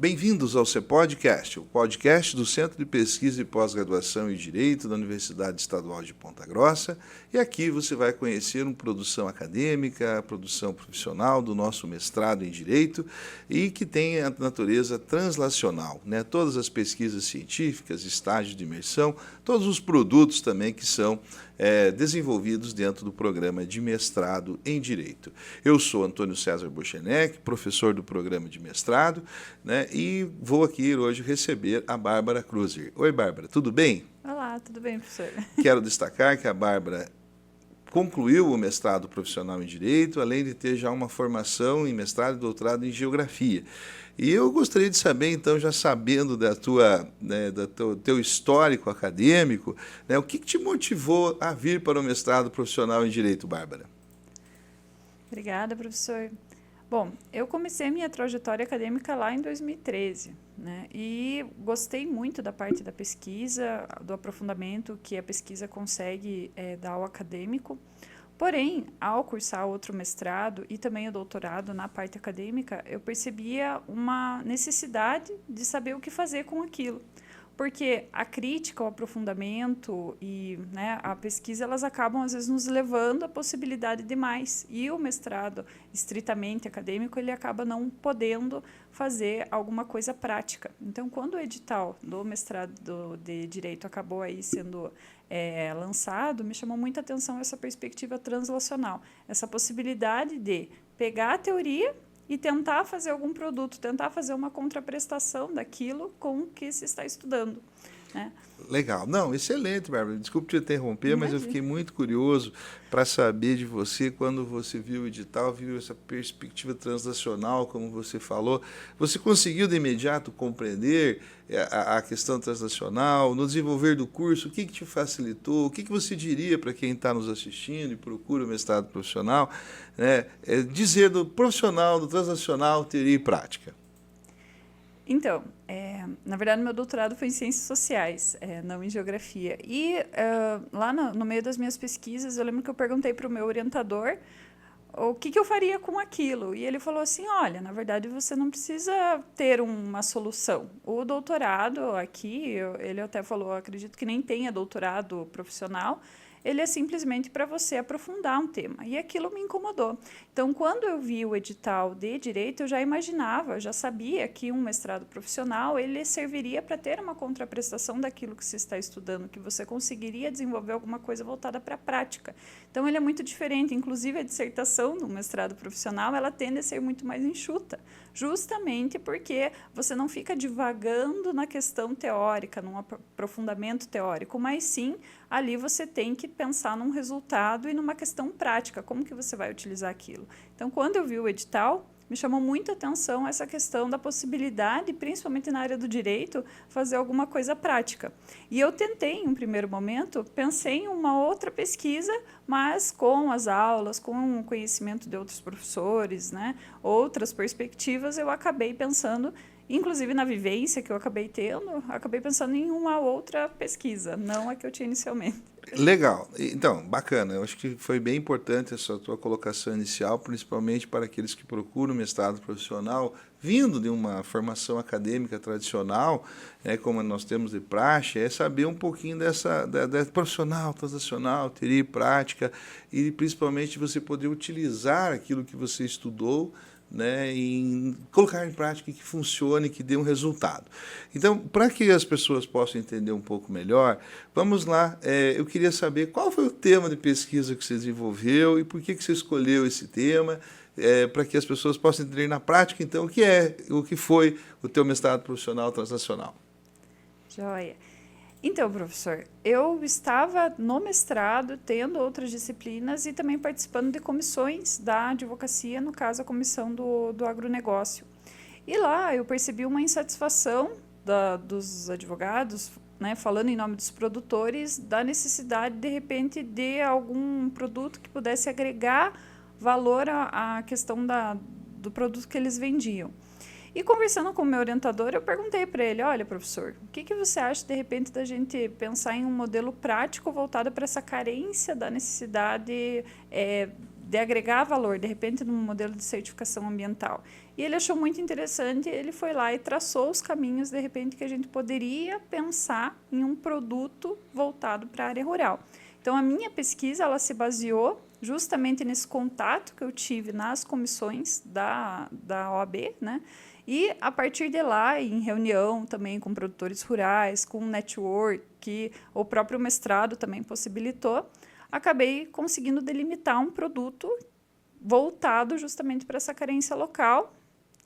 Bem-vindos ao CEPODcast, o podcast do Centro de Pesquisa e Pós-Graduação em Direito da Universidade Estadual de Ponta Grossa. E aqui você vai conhecer uma produção acadêmica, produção profissional do nosso mestrado em Direito e que tem a natureza translacional, né? Todas as pesquisas científicas, estágios de imersão, todos os produtos também que são desenvolvidos dentro do programa de mestrado em Direito. Eu sou Antônio César Bochenek, professor do programa de mestrado, né, e vou aqui hoje receber a Bárbara Kruser. Oi, Bárbara, tudo bem? Olá, tudo bem, professor? Quero destacar que a Bárbara concluiu o mestrado profissional em Direito, além de ter já uma formação em mestrado e doutorado em Geografia. E eu gostaria de saber, então, já sabendo do teu histórico acadêmico, né, o que te motivou a vir para o mestrado profissional em Direito, Bárbara? Obrigada, professor. Bom, eu comecei minha trajetória acadêmica lá em 2013, né? E gostei muito da parte da pesquisa, do aprofundamento que a pesquisa consegue dar ao acadêmico. Porém, ao cursar outro mestrado e também o doutorado na parte acadêmica, eu percebia uma necessidade de saber o que fazer com aquilo. Porque a crítica, o aprofundamento e, né, a pesquisa, elas acabam, às vezes, nos levando à possibilidade de mais. E o mestrado, estritamente acadêmico, ele acaba não podendo fazer alguma coisa prática. Então, quando o edital do mestrado de Direito acabou aí sendo lançado, me chamou muita atenção essa perspectiva translacional, essa possibilidade de pegar a teoria e tentar fazer algum produto, tentar fazer uma contraprestação daquilo com o que se está estudando, né? Legal. Não, excelente, Bárbara. Desculpe te interromper, mas eu fiquei muito curioso para saber de você, quando você viu o edital, viu essa perspectiva translacional, como você falou. Você conseguiu de imediato compreender a questão translacional, no desenvolver do curso, o que te facilitou, o que você diria para quem está nos assistindo e procura o mestrado profissional, né, dizer do profissional, do translacional, teoria e prática? Então, na verdade, meu doutorado foi em Ciências Sociais, não em Geografia. E lá no meio das minhas pesquisas, eu lembro que eu perguntei para o meu orientador o que eu faria com aquilo. E ele falou assim, olha, na verdade, você não precisa ter uma solução. O doutorado aqui, ele até falou, acredito que nem tenha doutorado profissional, ele é simplesmente para você aprofundar um tema. E aquilo me incomodou. Então, quando eu vi o edital de Direito, eu já imaginava, eu já sabia que um mestrado profissional, ele serviria para ter uma contraprestação daquilo que você está estudando, que você conseguiria desenvolver alguma coisa voltada para a prática. Então, ele é muito diferente. Inclusive, a dissertação no mestrado profissional, ela tende a ser muito mais enxuta, justamente porque você não fica divagando na questão teórica, num aprofundamento teórico, mas sim, ali você tem que pensar num resultado e numa questão prática, como que você vai utilizar aquilo. Então, quando eu vi o edital, me chamou muito a atenção essa questão da possibilidade, principalmente na área do direito, fazer alguma coisa prática. E eu tentei, em um primeiro momento, pensei em uma outra pesquisa, mas com as aulas, com o conhecimento de outros professores, né, outras perspectivas, eu acabei pensando, inclusive na vivência que eu acabei tendo, acabei pensando em uma outra pesquisa, não a que eu tinha inicialmente. Legal. Então, bacana. Eu acho que foi bem importante essa tua colocação inicial, principalmente para aqueles que procuram mestrado profissional, vindo de uma formação acadêmica tradicional, como nós temos de praxe, é saber um pouquinho da profissional, transacional, teoria e prática, e principalmente você poder utilizar aquilo que você estudou, né, em colocar em prática que funcione, que dê um resultado. Então, para que as pessoas possam entender um pouco melhor, vamos lá, eu queria saber qual foi o tema de pesquisa que você desenvolveu e por que você escolheu esse tema, para que as pessoas possam entender na prática, então, o que foi o teu mestrado profissional translacional. Joia. Então, professor, eu estava no mestrado, tendo outras disciplinas e também participando de comissões da advocacia, no caso, a comissão do agronegócio. E lá eu percebi uma insatisfação dos advogados, né, falando em nome dos produtores, da necessidade, de repente, de algum produto que pudesse agregar valor à questão do produto que eles vendiam. E conversando com o meu orientador, eu perguntei para ele, olha, professor, o que você acha, de repente, da gente pensar em um modelo prático voltado para essa carência da necessidade de agregar valor, de repente, num modelo de certificação ambiental. E ele achou muito interessante, ele foi lá e traçou os caminhos, de repente, que a gente poderia pensar em um produto voltado para a área rural. Então, a minha pesquisa, ela se baseou justamente nesse contato que eu tive nas comissões da OAB, né? E, a partir de lá, em reunião também com produtores rurais, com network, que o próprio mestrado também possibilitou, acabei conseguindo delimitar um produto voltado justamente para essa carência local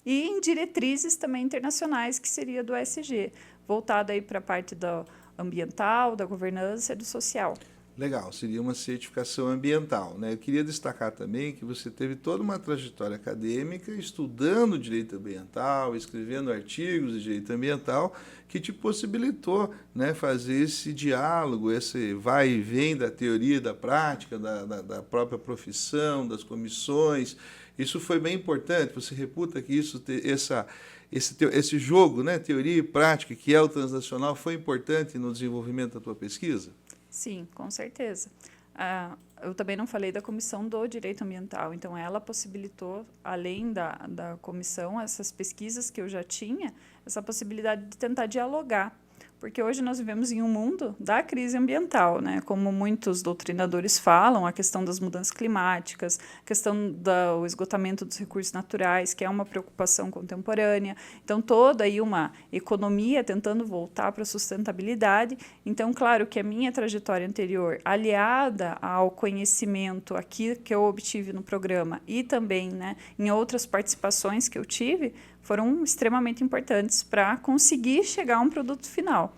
e em diretrizes também internacionais, que seria do ESG, voltado aí para a parte do ambiental, da governança e do social. Legal, seria uma certificação ambiental, né? Eu queria destacar também que você teve toda uma trajetória acadêmica estudando direito ambiental, escrevendo artigos de direito ambiental, que te possibilitou, né, fazer esse diálogo, esse vai e vem da teoria e da prática, da própria profissão, das comissões. Isso foi bem importante. Você reputa que isso, esse jogo, né, teoria e prática, que é o transnacional, foi importante no desenvolvimento da tua pesquisa? Sim, com certeza. Eu também não falei da Comissão do Direito Ambiental, então ela possibilitou, além da comissão, essas pesquisas que eu já tinha, essa possibilidade de tentar dialogar. Porque hoje nós vivemos em um mundo da crise ambiental, né? Como muitos doutrinadores falam, a questão das mudanças climáticas, a questão do esgotamento dos recursos naturais, que é uma preocupação contemporânea. Então, toda aí uma economia tentando voltar para a sustentabilidade. Então, claro que a minha trajetória anterior, aliada ao conhecimento aqui que eu obtive no programa e também, né, em outras participações que eu tive, foram extremamente importantes para conseguir chegar a um produto final.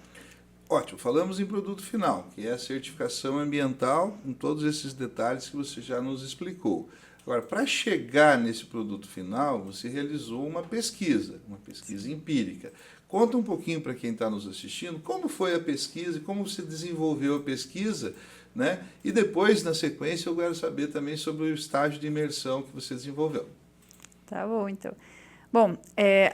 Ótimo, falamos em produto final, que é a certificação ambiental, com todos esses detalhes que você já nos explicou. Agora, para chegar nesse produto final, você realizou uma pesquisa empírica. Conta um pouquinho para quem está nos assistindo como foi a pesquisa e como você desenvolveu a pesquisa, né? E depois, na sequência, eu quero saber também sobre o estágio de imersão que você desenvolveu. Tá bom, então. Bom,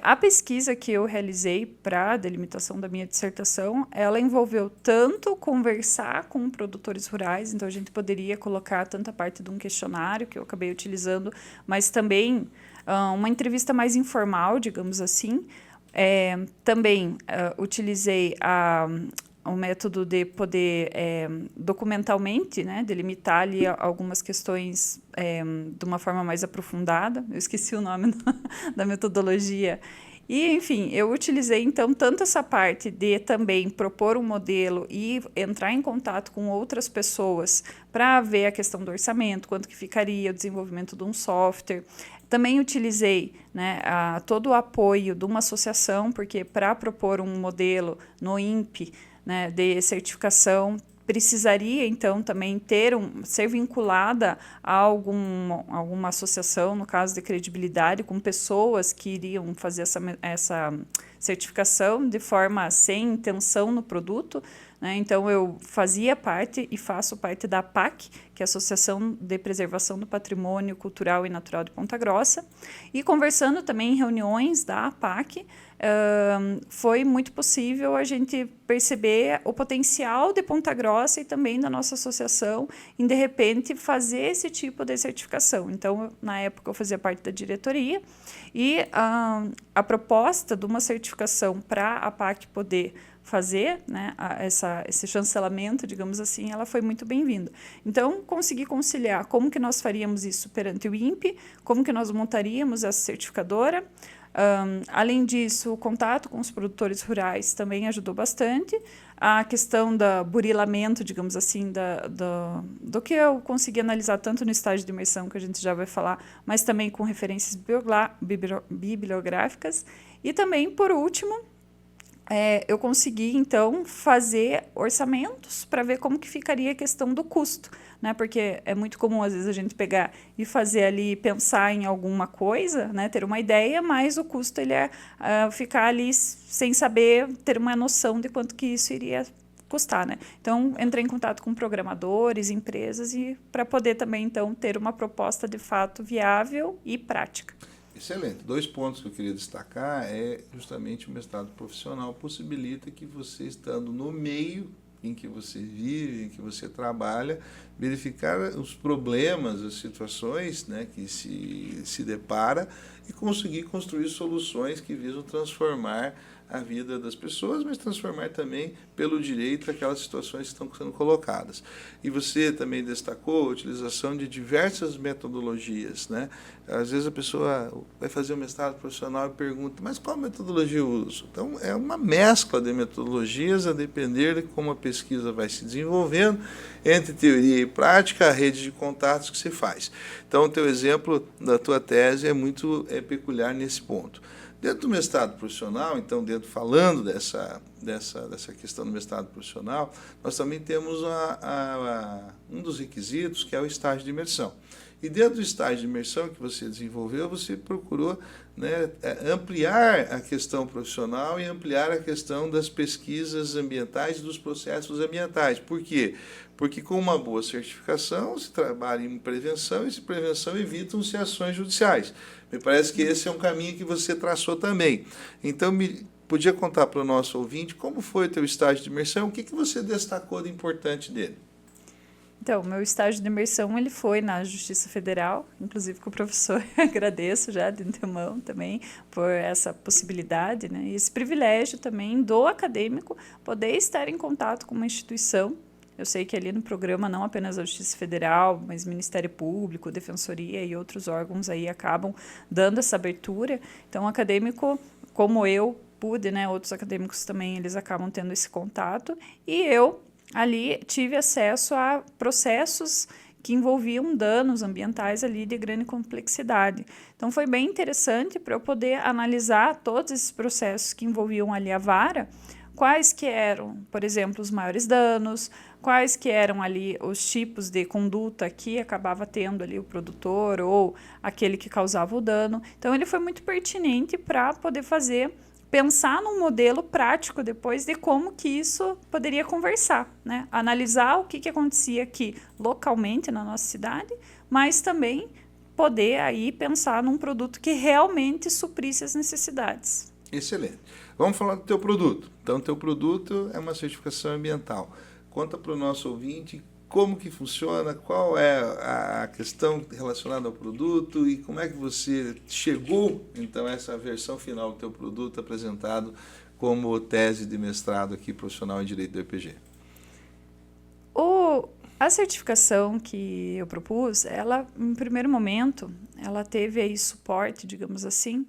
a pesquisa que eu realizei para a delimitação da minha dissertação, ela envolveu tanto conversar com produtores rurais, então a gente poderia colocar tanto a parte de um questionário, que eu acabei utilizando, mas também uma entrevista mais informal, digamos assim. Também utilizei o método de poder documentalmente, né, delimitar ali algumas questões de uma forma mais aprofundada. Eu esqueci o nome da metodologia. E, enfim, eu utilizei, então, tanto essa parte de também propor um modelo e entrar em contato com outras pessoas para ver a questão do orçamento, quanto que ficaria o desenvolvimento de um software. Também utilizei, né, todo o apoio de uma associação, porque para propor um modelo no INPE, né, de certificação, precisaria, então, também ser vinculada a alguma associação, no caso de credibilidade, com pessoas que iriam fazer essa certificação de forma sem intenção no produto, né? Então, eu fazia parte e faço parte da APAC, que é a Associação de Preservação do Patrimônio Cultural e Natural de Ponta Grossa, e conversando também em reuniões da APAC, foi muito possível a gente perceber o potencial de Ponta Grossa e também da nossa associação em, de repente, fazer esse tipo de certificação. Então, na época, eu fazia parte da diretoria e a proposta de uma certificação para a APAC poder fazer, né, esse chancelamento, digamos assim, ela foi muito bem-vinda. Então, consegui conciliar como que nós faríamos isso perante o INPE, como que nós montaríamos essa certificadora. Além disso, o contato com os produtores rurais também ajudou bastante. A questão do burilamento, digamos assim, do que eu consegui analisar tanto no estágio de imersão, que a gente já vai falar, mas também com referências bibliográficas. E também, por último, eu consegui, então, fazer orçamentos para ver como que ficaria a questão do custo, né? Porque é muito comum, às vezes, a gente pegar e fazer ali, pensar em alguma coisa, né? Ter uma ideia, mas o custo ele ficar ali sem saber, ter uma noção de quanto que isso iria custar, né? Então, entrei em contato com programadores, empresas, e para poder também, então, ter uma proposta de fato viável e prática. Excelente. 2 pontos que eu queria destacar é justamente o mestrado profissional possibilita que você, estando no meio, em que você vive, em que você trabalha, verificar os problemas, as situações, né, que se depara e conseguir construir soluções que visam transformar a vida das pessoas, mas transformar também pelo direito aquelas situações que estão sendo colocadas. E você também destacou a utilização de diversas metodologias, né? Às vezes a pessoa vai fazer um mestrado profissional e pergunta, mas qual metodologia eu uso? Então, é uma mescla de metodologias a depender de como a pesquisa vai se desenvolvendo, entre teoria e prática, a rede de contatos que se faz. Então, o teu exemplo da tua tese é muito peculiar nesse ponto. Dentro do mestrado profissional, então, falando dessa questão do mestrado profissional, nós também temos um dos requisitos, que é o estágio de imersão. E dentro do estágio de imersão que você desenvolveu, você procurou, né, ampliar a questão profissional e ampliar a questão das pesquisas ambientais e dos processos ambientais. Por quê? Porque com uma boa certificação se trabalha em prevenção e essa prevenção evitam-se ações judiciais. Me parece que esse é um caminho que você traçou também. Então, podia contar para o nosso ouvinte como foi o teu estágio de imersão, o que você destacou de importante dele? Então, meu estágio de imersão ele foi na Justiça Federal, inclusive com o professor, agradeço já de antemão também por essa possibilidade, né? E esse privilégio também do acadêmico poder estar em contato com uma instituição. Eu sei que ali no programa não apenas a Justiça Federal, mas Ministério Público, Defensoria e outros órgãos aí acabam dando essa abertura. Então, o acadêmico, como eu pude, né, outros acadêmicos também, eles acabam tendo esse contato. E eu ali tive acesso a processos que envolviam danos ambientais ali de grande complexidade. Então, foi bem interessante para eu poder analisar todos esses processos que envolviam ali a vara, quais que eram, por exemplo, os maiores danos, quais que eram ali os tipos de conduta que acabava tendo ali o produtor ou aquele que causava o dano. Então, ele foi muito pertinente para poder pensar num modelo prático depois de como que isso poderia conversar, né? Analisar o que acontecia aqui localmente na nossa cidade, mas também poder aí pensar num produto que realmente suprisse as necessidades. Excelente. Vamos falar do teu produto. Então, o teu produto é uma certificação ambiental. Conta para o nosso ouvinte como que funciona, qual é a questão relacionada ao produto e como é que você chegou, então, a essa versão final do teu produto apresentado como tese de mestrado aqui profissional em Direito do EPG. A certificação que eu propus, ela, em primeiro momento, ela teve aí suporte, digamos assim,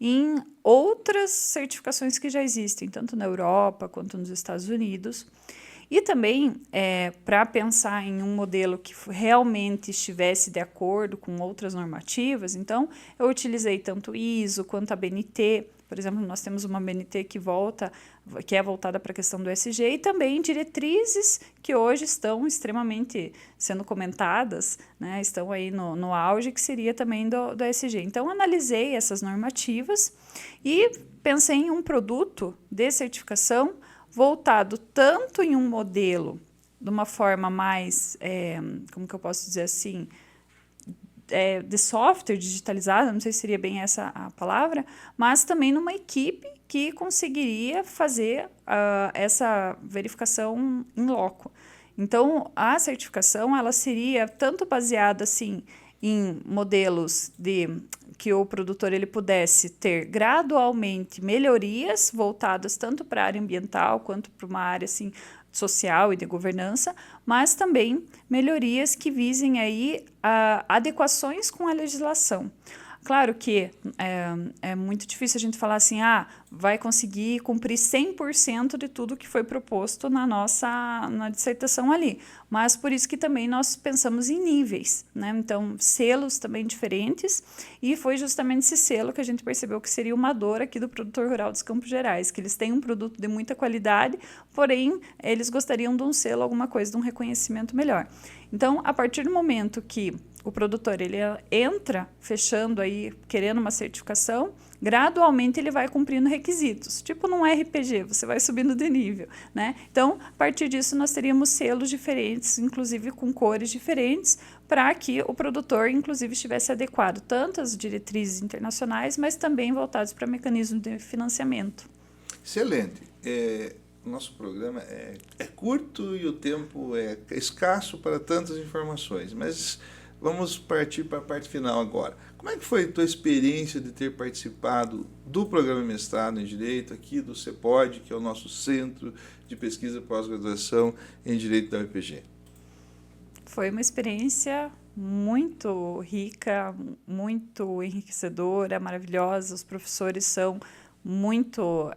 em outras certificações que já existem, tanto na Europa quanto nos Estados Unidos. E também, para pensar em um modelo que realmente estivesse de acordo com outras normativas, então, eu utilizei tanto ISO quanto a BNT. Por exemplo, nós temos uma BNT que é voltada para a questão do ESG e também diretrizes que hoje estão extremamente sendo comentadas, né, estão aí no auge, que seria também do ESG. Então, analisei essas normativas e pensei em um produto de certificação voltado tanto em um modelo de uma forma mais, como que eu posso dizer assim, de software digitalizado, não sei se seria bem essa a palavra, mas também numa equipe que conseguiria fazer essa verificação in loco. Então, a certificação ela seria tanto baseada assim, em modelos que o produtor ele pudesse ter gradualmente melhorias voltadas tanto para a área ambiental quanto para uma área assim, social e de governança, mas também melhorias que visem aí adequações com a legislação. Claro que é muito difícil a gente falar assim, vai conseguir cumprir 100% de tudo que foi proposto na dissertação ali. Mas por isso que também nós pensamos em níveis, né? Então, selos também diferentes, e foi justamente esse selo que a gente percebeu que seria uma dor aqui do produtor rural dos Campos Gerais, que eles têm um produto de muita qualidade, porém, eles gostariam de um selo, alguma coisa, de um reconhecimento melhor. Então, a partir do momento que o produtor ele entra fechando aí, querendo uma certificação, gradualmente ele vai cumprindo requisitos. Tipo num RPG, você vai subindo de nível, né? Então, a partir disso, nós teríamos selos diferentes, inclusive com cores diferentes, para que o produtor, inclusive, estivesse adequado tanto às diretrizes internacionais, mas também voltados para mecanismos de financiamento. Excelente. o nosso programa é curto e o tempo é escasso para tantas informações, mas vamos partir para a parte final agora. Como é que foi a tua experiência de ter participado do programa mestrado em Direito aqui do CEPOD, que é o nosso Centro de Pesquisa e Pós-Graduação em Direito da UEPG? Foi uma experiência muito rica, muito enriquecedora, maravilhosa. Os professores são muito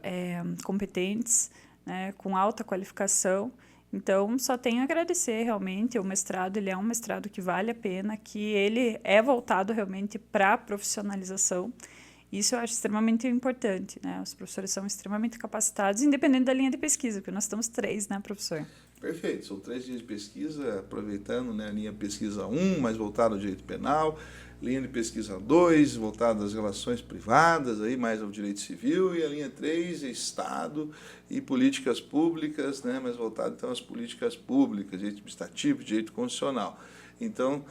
competentes, né, com alta qualificação. Então, só tenho a agradecer realmente. O mestrado, ele é um mestrado que vale a pena, que ele é voltado realmente para a profissionalização. Isso eu acho extremamente importante, né? Os professores são extremamente capacitados, independente da linha de pesquisa, porque nós estamos 3, né, professor? Perfeito, são 3 linhas de pesquisa, aproveitando, né, a linha pesquisa 1, mais voltada ao direito penal, linha de pesquisa 2, voltada às relações privadas, aí mais ao direito civil, e a linha 3 é Estado e políticas públicas, né, mais voltada então às políticas públicas, direito administrativo, direito constitucional. Então,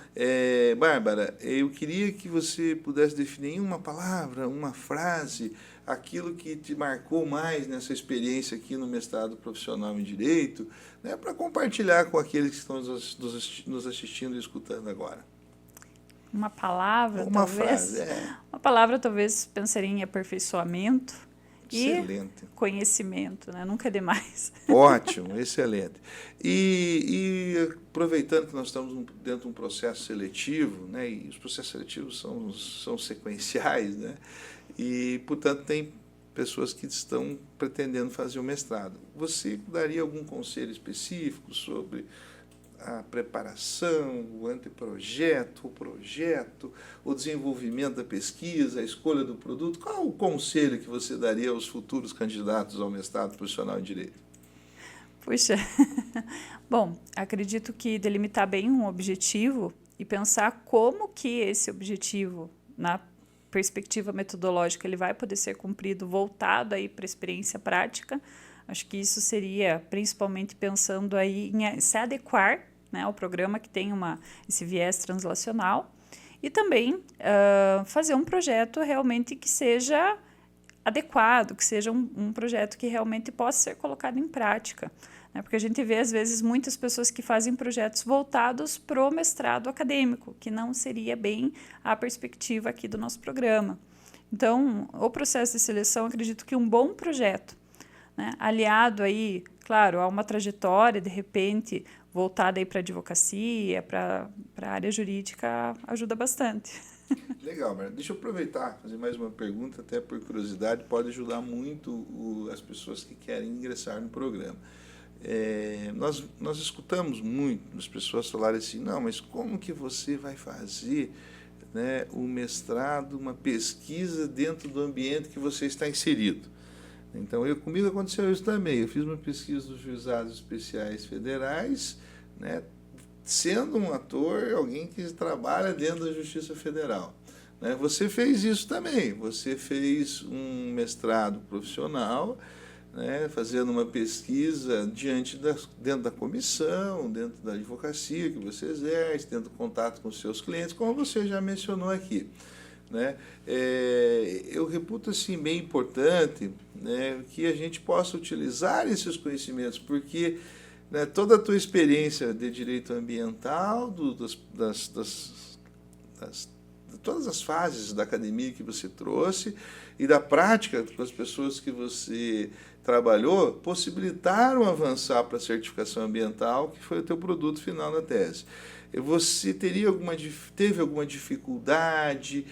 Bárbara, eu queria que você pudesse definir em uma palavra, uma frase, aquilo que te marcou mais nessa experiência aqui no mestrado profissional em Direito, né, para compartilhar com aqueles que estão nos assistindo e escutando agora. Uma palavra, uma talvez. Frase, Uma palavra, talvez, pensaria em aperfeiçoamento. Excelente. E conhecimento, né? Nunca é demais. Ótimo, excelente. E aproveitando que nós estamos dentro de um processo seletivo, né, e os processos seletivos são sequenciais, né, e, portanto, tem pessoas que estão pretendendo fazer o mestrado. Você daria algum conselho específico sobre a preparação, o anteprojeto, o projeto, o desenvolvimento da pesquisa, a escolha do produto? Qual o conselho que você daria aos futuros candidatos ao mestrado profissional em Direito? Puxa, bom, acredito que delimitar bem um objetivo e pensar como que esse objetivo, na perspectiva metodológica, ele vai poder ser cumprido voltado aí para a experiência prática. Acho que isso seria principalmente pensando aí em se adequar, né, ao programa que tem esse viés translacional e também fazer um projeto realmente que seja adequado, que seja um projeto que realmente possa ser colocado em prática. Né, porque a gente vê, às vezes, muitas pessoas que fazem projetos voltados para o mestrado acadêmico, que não seria bem a perspectiva aqui do nosso programa. Então, o processo de seleção, acredito que um bom projeto, né, aliado aí, claro, a uma trajetória, de repente, voltada aí para a advocacia, para a área jurídica, ajuda bastante. Legal, Marta. Deixa eu aproveitar, fazer mais uma pergunta, até por curiosidade, pode ajudar muito as pessoas que querem ingressar no programa. Nós escutamos muito as pessoas falarem assim, não, mas como que você vai fazer, né, o mestrado, uma pesquisa dentro do ambiente que você está inserido? Então, comigo aconteceu isso também. Eu fiz uma pesquisa dos juizados especiais federais, né, sendo um ator, alguém que trabalha dentro da Justiça Federal. Né? Você fez isso também. Você fez um mestrado profissional, né, fazendo uma pesquisa dentro da comissão, dentro da advocacia que você exerce, dentro do contato com os seus clientes, como você já mencionou aqui. Né? Eu reputo assim, bem importante, né, que a gente possa utilizar esses conhecimentos, porque, né, toda a tua experiência de direito ambiental, de todas as fases da academia que você trouxe e da prática com as pessoas que você trabalhou, possibilitaram avançar para a certificação ambiental, que foi o teu produto final na tese. Você teve alguma dificuldade?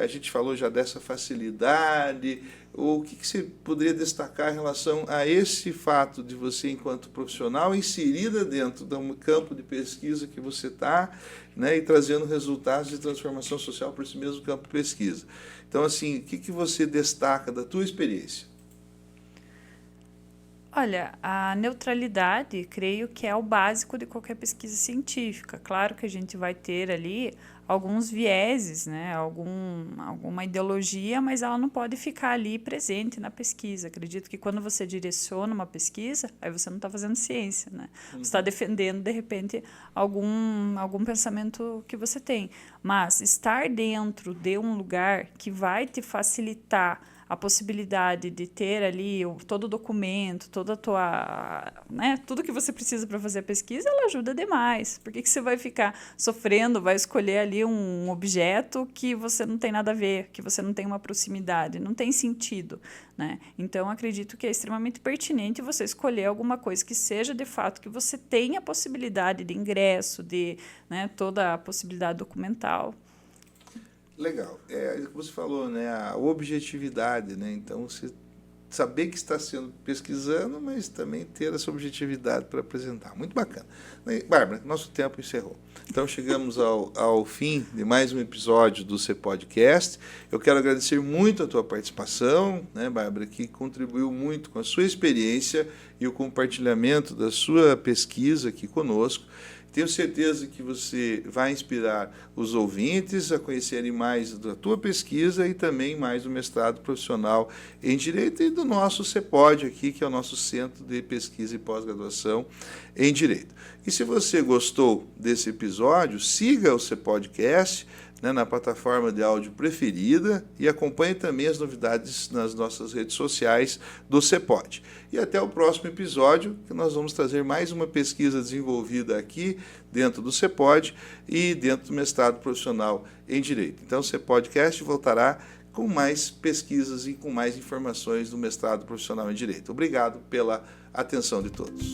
A gente falou já dessa facilidade. O que você poderia destacar em relação a esse fato de você, enquanto profissional, inserida dentro do campo de pesquisa que você está, né, e trazendo resultados de transformação social para esse mesmo campo de pesquisa? Então, assim, o que você destaca da tua experiência? Olha, a neutralidade, creio que é o básico de qualquer pesquisa científica. Claro que a gente vai ter ali alguns vieses, né, alguma ideologia, mas ela não pode ficar ali presente na pesquisa. Acredito que quando você direciona uma pesquisa, aí você não está fazendo ciência, né? Você está defendendo, de repente, algum pensamento que você tem. Mas estar dentro de um lugar que vai te facilitar a possibilidade de ter ali todo o documento, toda a tua, né, tudo que você precisa para fazer a pesquisa, ela ajuda demais. Por que você vai ficar sofrendo, vai escolher ali um objeto que você não tem nada a ver, que você não tem uma proximidade, não tem sentido, né? Então, acredito que é extremamente pertinente você escolher alguma coisa que seja, de fato, que você tenha a possibilidade de ingresso, de, né, toda a possibilidade documental. Legal. É como você falou, né? A objetividade, né? Então, você saber que está sendo pesquisando, mas também ter essa objetividade para apresentar. Muito bacana. Bárbara, nosso tempo encerrou. Então, chegamos ao fim de mais um episódio do CEPODcast. Eu quero agradecer muito a tua participação, né, Bárbara, que contribuiu muito com a sua experiência e o compartilhamento da sua pesquisa aqui conosco. Tenho certeza que você vai inspirar os ouvintes a conhecerem mais da tua pesquisa e também mais do mestrado profissional em Direito e do nosso CEPOD aqui, que é o nosso Centro de Pesquisa e Pós-Graduação em Direito. E se você gostou desse episódio, siga o CEPODcast, né, na plataforma de áudio preferida e acompanhe também as novidades nas nossas redes sociais do CEPOD. E até o próximo episódio, que nós vamos trazer mais uma pesquisa desenvolvida aqui dentro do CEPOD e dentro do mestrado profissional em Direito. Então o CEPODcast voltará com mais pesquisas e com mais informações do mestrado profissional em Direito. Obrigado pela atenção de todos.